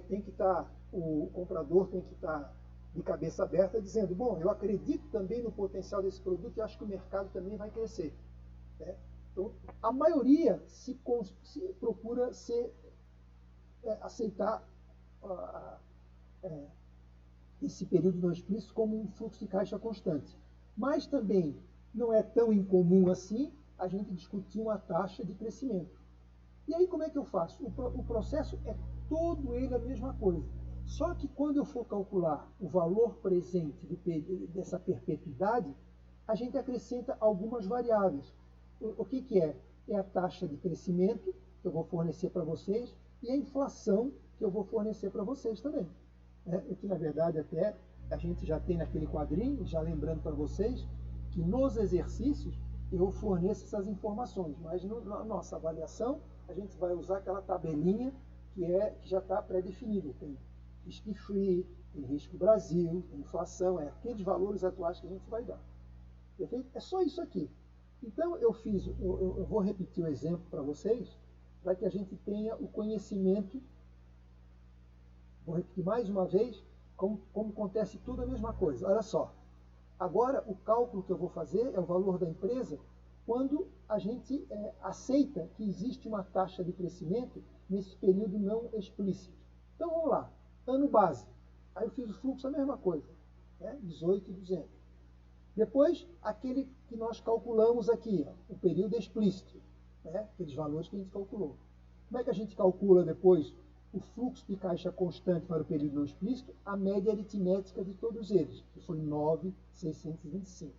tem que estar, o comprador tem que estar de cabeça aberta dizendo, bom, eu acredito também no potencial desse produto e acho que o mercado também vai crescer. Né? Então, a maioria se procura aceitar esse período não explícito como um fluxo de caixa constante. Mas também não é tão incomum assim a gente discutir uma taxa de crescimento. E aí como é que eu faço? O processo é todo ele a mesma coisa. Só que quando eu for calcular o valor presente dessa perpetuidade, a gente acrescenta algumas variáveis. O que é? É a taxa de crescimento que eu vou fornecer para vocês e a inflação que eu vou fornecer para vocês também. Que na verdade até a gente já tem naquele quadrinho, já lembrando para vocês, que nos exercícios eu forneço essas informações, mas na nossa avaliação a gente vai usar aquela tabelinha que já está pré-definida. Tem risco free, tem risco Brasil, tem inflação, aqueles valores atuais que a gente vai dar. Perfeito? É só isso aqui. Então eu vou repetir o exemplo para vocês, para que a gente tenha o conhecimento. Vou repetir mais uma vez, como acontece tudo a mesma coisa. Olha só, agora o cálculo que eu vou fazer é o valor da empresa quando a gente aceita que existe uma taxa de crescimento nesse período não explícito. Então vamos lá, ano base. Aí eu fiz o fluxo, a mesma coisa, 18.200. Depois, aquele que nós calculamos aqui, o período explícito, aqueles valores que a gente calculou. Como é que a gente calcula depois o fluxo de caixa constante para o período não explícito? A média aritmética de todos eles, que foi 9.625.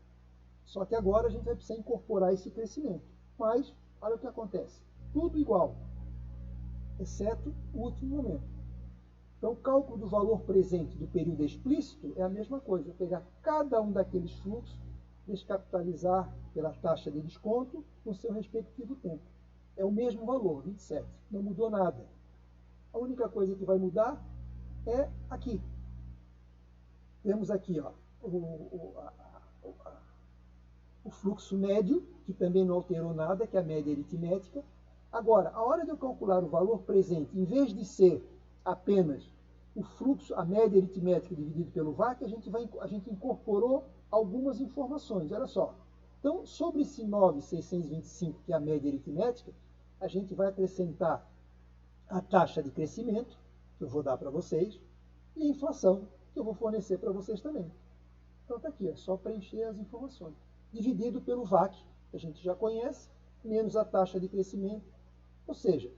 Só que agora a gente vai precisar incorporar esse crescimento. Mas, olha o que acontece. Tudo igual, exceto o último momento. Então, o cálculo do valor presente do período explícito é a mesma coisa. Pegar cada um daqueles fluxos, descapitalizar pela taxa de desconto no seu respectivo tempo. É o mesmo valor, 27. Não mudou nada. A única coisa que vai mudar é aqui. Temos aqui o fluxo médio, que também não alterou nada, que é a média aritmética. Agora, a hora de eu calcular o valor presente, em vez de ser apenas o fluxo, a média aritmética dividido pelo VAC, a gente incorporou algumas informações. Olha só. Então, sobre esse 9.625, que é a média aritmética, a gente vai acrescentar a taxa de crescimento, que eu vou dar para vocês, e a inflação, que eu vou fornecer para vocês também. Então está aqui, é só preencher as informações. Dividido pelo VAC, que a gente já conhece, menos a taxa de crescimento. Ou seja,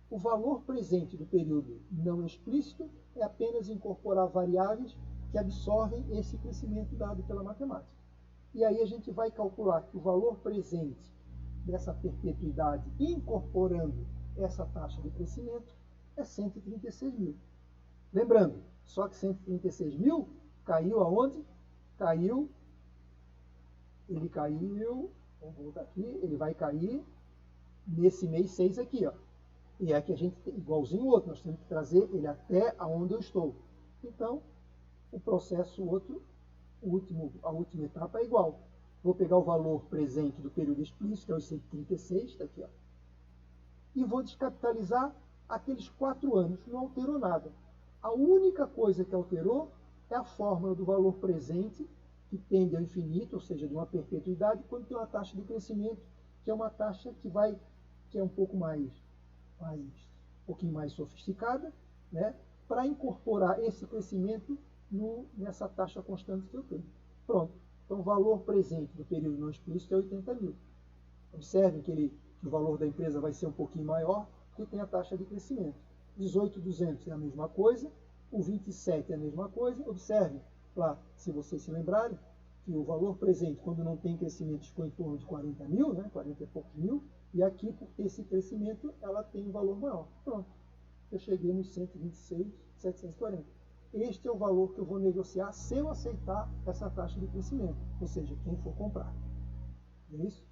o valor presente do período não explícito é apenas incorporar variáveis que absorvem esse crescimento dado pela matemática. E aí a gente vai calcular que o valor presente dessa perpetuidade, incorporando essa taxa de crescimento, é 136 mil. Lembrando, só que 136 mil caiu aonde? Ele caiu, vamos voltar aqui, ele vai cair nesse mês 6 aqui, ó. E é que a gente, igualzinho o outro, nós temos que trazer ele até aonde eu estou. Então, o processo outro, a última etapa é igual. Vou pegar o valor presente do período explícito, que é o 136, está aqui, ó. E vou descapitalizar aqueles 4 anos, não alterou nada. A única coisa que alterou é a fórmula do valor presente, que tende ao infinito, ou seja, de uma perpetuidade, quando tem uma taxa de crescimento, que é uma taxa que é um pouquinho mais sofisticada, para incorporar esse crescimento nessa taxa constante que eu tenho. Pronto. Então, o valor presente do período não explícito é 80 mil. Observem que o valor da empresa vai ser um pouquinho maior, porque tem a taxa de crescimento. 18.200 é a mesma coisa, o 27 é a mesma coisa. Observe lá, se vocês se lembrarem, que o valor presente, quando não tem crescimento, ficou em torno de 40 mil, né? 40 e poucos mil, e aqui, por ter esse crescimento, ela tem um valor maior. Pronto, eu cheguei nos 126.740. Este é o valor que eu vou negociar se eu aceitar essa taxa de crescimento, ou seja, quem for comprar. É isso?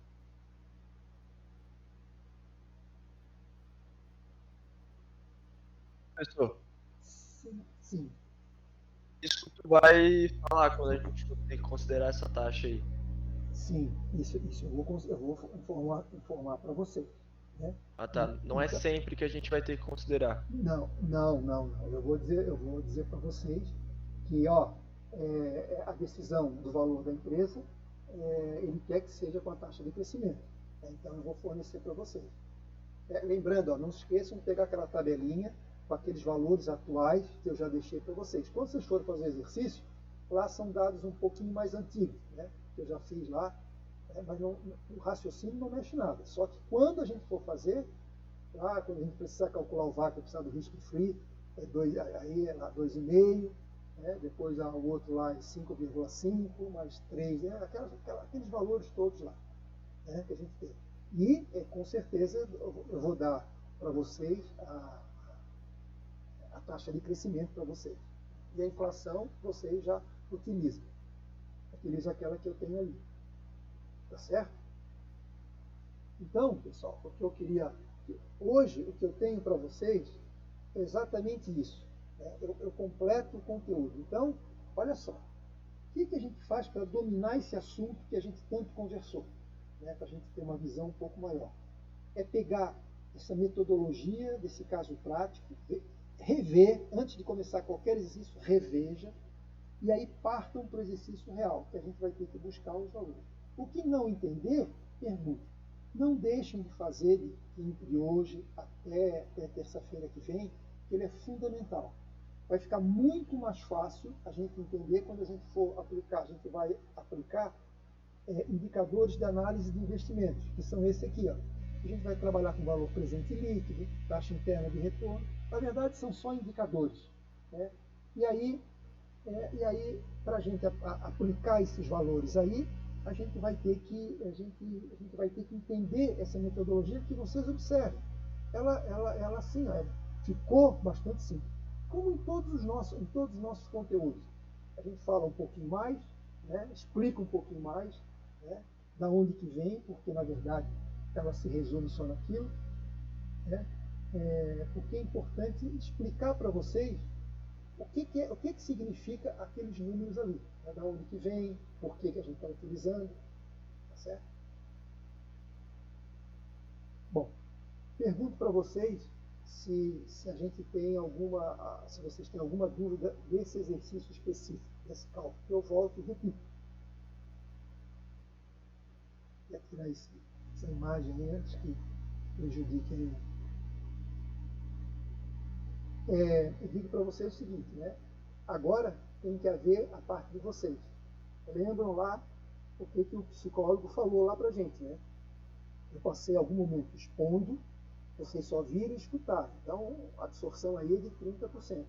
Professor, Sim. isso tu vai falar quando a gente tem que considerar essa taxa aí. Sim, isso eu vou informar para vocês. Né? Ah, tá. Não é sempre que a gente vai ter que considerar. Não. Eu vou dizer para vocês que a decisão do valor da empresa, ele quer que seja com a taxa de crescimento. Então eu vou fornecer para vocês. Lembrando, não se esqueçam de pegar aquela tabelinha com aqueles valores atuais que eu já deixei para vocês. Quando vocês forem fazer o exercício, lá são dados um pouquinho mais antigos, né? Que eu já fiz lá, mas o raciocínio não mexe nada. Só que quando a gente for fazer, lá, quando a gente precisar calcular o VAC, precisar do risco free, aí é lá 2,5, né? Depois o outro lá é 5,5, mais 3, aqueles valores todos lá, né, que a gente tem. E, com certeza, eu vou dar para vocês a taxa de crescimento para vocês. E a inflação, vocês já utilizam. Utiliza aquela que eu tenho ali. Tá certo? Então, pessoal, o que eu queria... Hoje, o que eu tenho para vocês é exatamente isso. Né? Eu completo o conteúdo. Então, olha só. O que a gente faz para dominar esse assunto que a gente tanto conversou? Né, para a gente ter uma visão um pouco maior. É pegar essa metodologia desse caso prático, rever, antes de começar qualquer exercício, reveja, e aí partam para o exercício real, que a gente vai ter que buscar os valores. O que não entender, pergunte. Não deixem de fazer de hoje até terça-feira que vem, que ele é fundamental. Vai ficar muito mais fácil a gente entender quando a gente for aplicar. A gente vai aplicar indicadores de análise de investimentos, que são esse aqui. A gente vai trabalhar com valor presente líquido, taxa interna de retorno. Na verdade, são só indicadores. Né? E aí para a gente aplicar esses valores aí, a gente vai ter que entender essa metodologia que vocês observem. Ela assim, ficou bastante simples. Como em todos os nossos conteúdos. A gente fala um pouquinho mais, né? Explica um pouquinho mais, né? Da onde que vem, porque na verdade ela se resume só naquilo, né? Porque é importante explicar para vocês o que significa aqueles números ali, né? Da onde que vem, por que a gente está utilizando, tá certo? Bom, pergunto para vocês se a gente tem se vocês têm alguma dúvida desse exercício específico, desse cálculo. Eu volto e repito. Vou tirar essa imagem aí antes que prejudique ainda. Eu digo para vocês o seguinte, né? Agora tem que haver a parte de vocês. Lembram lá o que o psicólogo falou lá para a gente, né? Eu passei algum momento expondo, vocês só viram e escutaram. Então, a absorção aí é de 30%.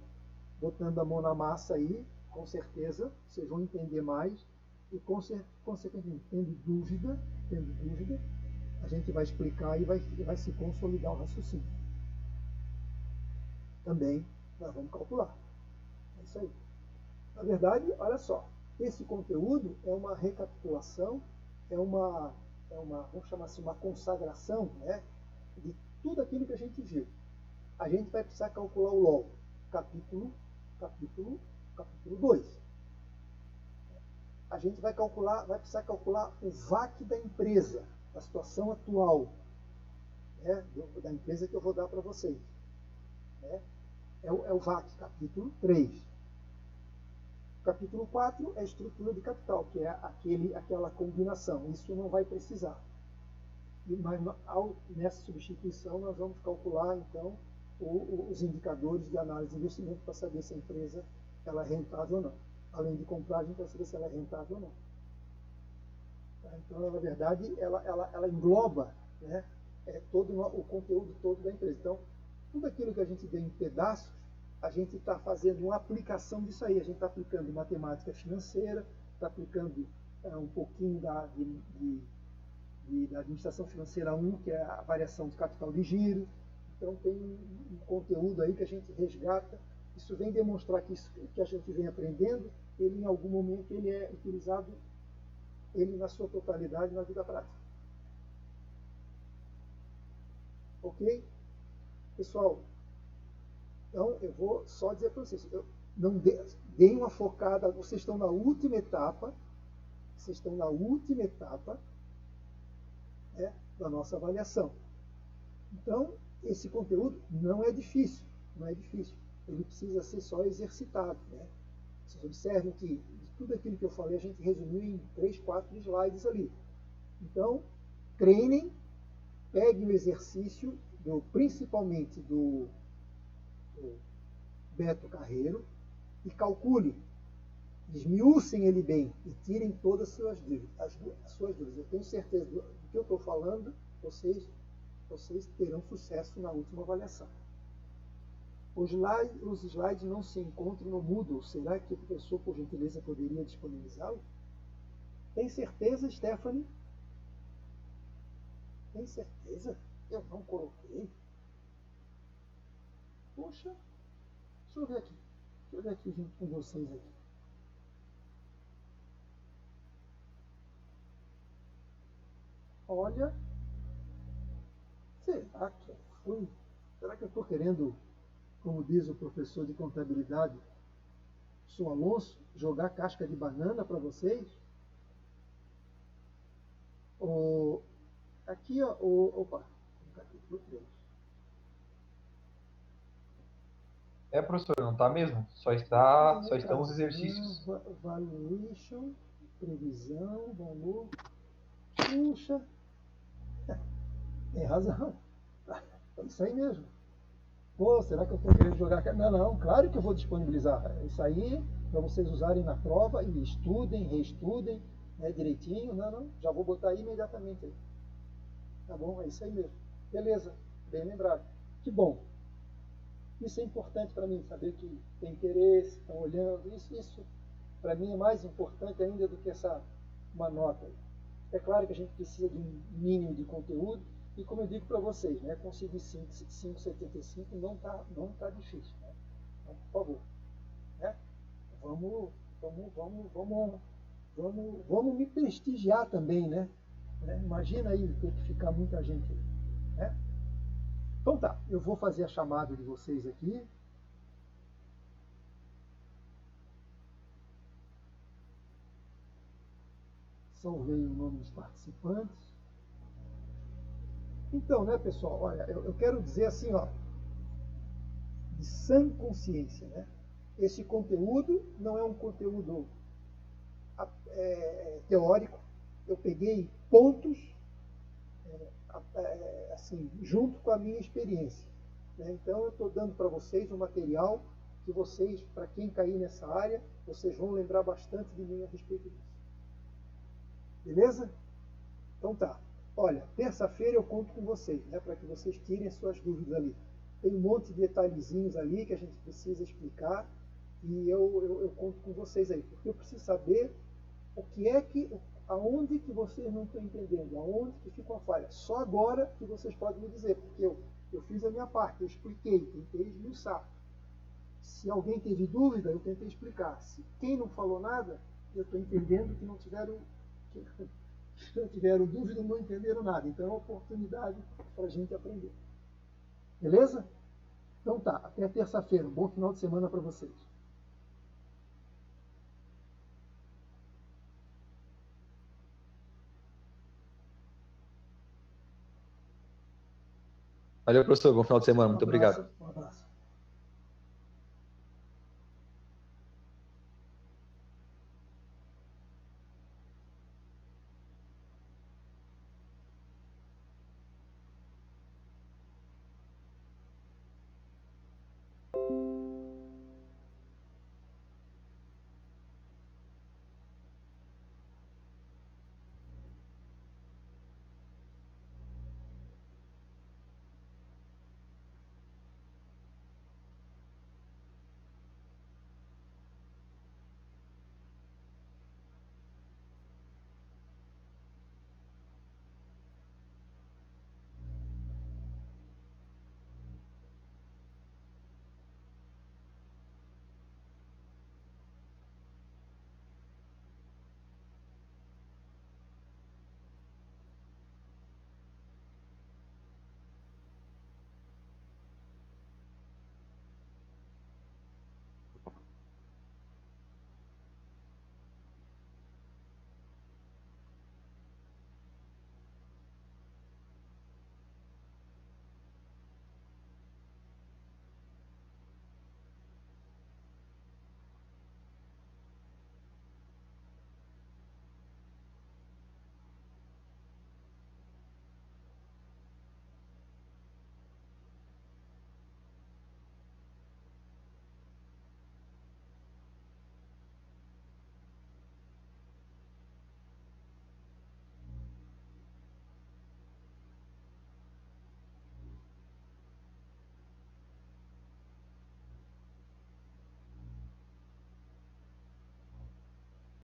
Botando a mão na massa aí, com certeza, vocês vão entender mais. E, consequentemente, tendo dúvida, a gente vai explicar e vai se consolidar o raciocínio. Também, nós vamos calcular. É isso aí. Na verdade, olha só, esse conteúdo é uma recapitulação, vamos chamar assim, uma consagração, né, de tudo aquilo que a gente viu. A gente vai precisar calcular o LOL, capítulo 2. A gente vai precisar calcular o VAC da empresa, a situação atual, né, da empresa que eu vou dar para vocês. Né? É o VAC, capítulo 3. Capítulo 4 é a estrutura de capital, que é aquela combinação. Isso não vai precisar. Mas nessa substituição nós vamos calcular então os indicadores de análise de investimento para saber se a empresa ela é rentável ou não. Além de comprar, a gente vai saber se ela é rentável ou não. Então, na verdade, ela engloba, né, todo o conteúdo todo da empresa. Então, Tudo aquilo que a gente vê em pedaços, a gente está fazendo uma aplicação disso aí. A gente está aplicando matemática financeira, está aplicando um pouquinho da administração financeira 1, que é a variação de capital de giro. Então tem um conteúdo aí que a gente resgata. Isso vem demonstrar que isso que a gente vem aprendendo, ele em algum momento ele é utilizado, ele na sua totalidade na vida prática. Ok? Pessoal, então eu vou só dizer para vocês, deem uma focada, vocês estão na última etapa, né, da nossa avaliação. Então, esse conteúdo não é difícil, ele precisa ser só exercitado, né? Vocês observem que de tudo aquilo que eu falei, a gente resumiu em 3, 4 slides ali. Então, treinem, peguem o exercício, principalmente do Beto Carreiro, e calculem, esmiucem ele bem e tirem todas as suas dúvidas. Eu tenho certeza do que eu estou falando, vocês terão sucesso na última avaliação. Os slides não se encontram no Moodle. Será que o professor, por gentileza, poderia disponibilizá-lo? Tem certeza, Stephanie? Tem certeza? Eu não coloquei. Poxa, deixa eu ver aqui junto com vocês aqui. Olha, será que eu estou querendo, como diz o professor de contabilidade, Sr. Alonso, jogar casca de banana para vocês? Aqui, ó, opa, capítulo 3. Professor, não está mesmo? Só estão os exercícios. Valuation, previsão, valor. Puxa, tem razão. É isso aí mesmo. Pô, será que eu estou querendo jogar? Não, claro que eu vou disponibilizar. Isso aí para vocês usarem na prova e estudem, reestudem, né, direitinho. Não, já vou botar aí imediatamente. Aí. Tá bom? É isso aí mesmo. Beleza, bem lembrado. Que bom. Isso é importante para mim, saber que tem interesse, estão olhando. Isso para mim é mais importante ainda do que uma nota. É claro que a gente precisa de um mínimo de conteúdo, e como eu digo para vocês, né, conseguir 5,75 não tá difícil. Né? Então, por favor, né? Vamos me prestigiar também, né? Imagina aí ter que ficar muita gente aí, né? Então tá, eu vou fazer a chamada de vocês aqui. Salvei o nome dos participantes. Então, né, pessoal, olha, eu quero dizer assim, ó, de sã consciência, né? Esse conteúdo não é um conteúdo teórico. Eu peguei pontos assim, junto com a minha experiência. Né? Então, eu estou dando para vocês um material que vocês, para quem cair nessa área, vocês vão lembrar bastante de mim a respeito disso. Beleza? Então tá. Olha, terça-feira eu conto com vocês, né, para que vocês tirem as suas dúvidas ali. Tem um monte de detalhezinhos ali que a gente precisa explicar e eu conto com vocês aí, porque eu preciso saber aonde que vocês não estão entendendo, aonde que fica uma falha. Só agora que vocês podem me dizer, porque eu fiz a minha parte, eu expliquei, tentei esmiuçar. Se alguém teve dúvida, eu tentei explicar. Se quem não falou nada, eu estou entendendo que não tiveram dúvida, não entenderam nada. Então é uma oportunidade para a gente aprender. Beleza? Então tá, até terça-feira. Um bom final de semana para vocês. Valeu, professor. Bom final de semana. Muito obrigado. Um abraço.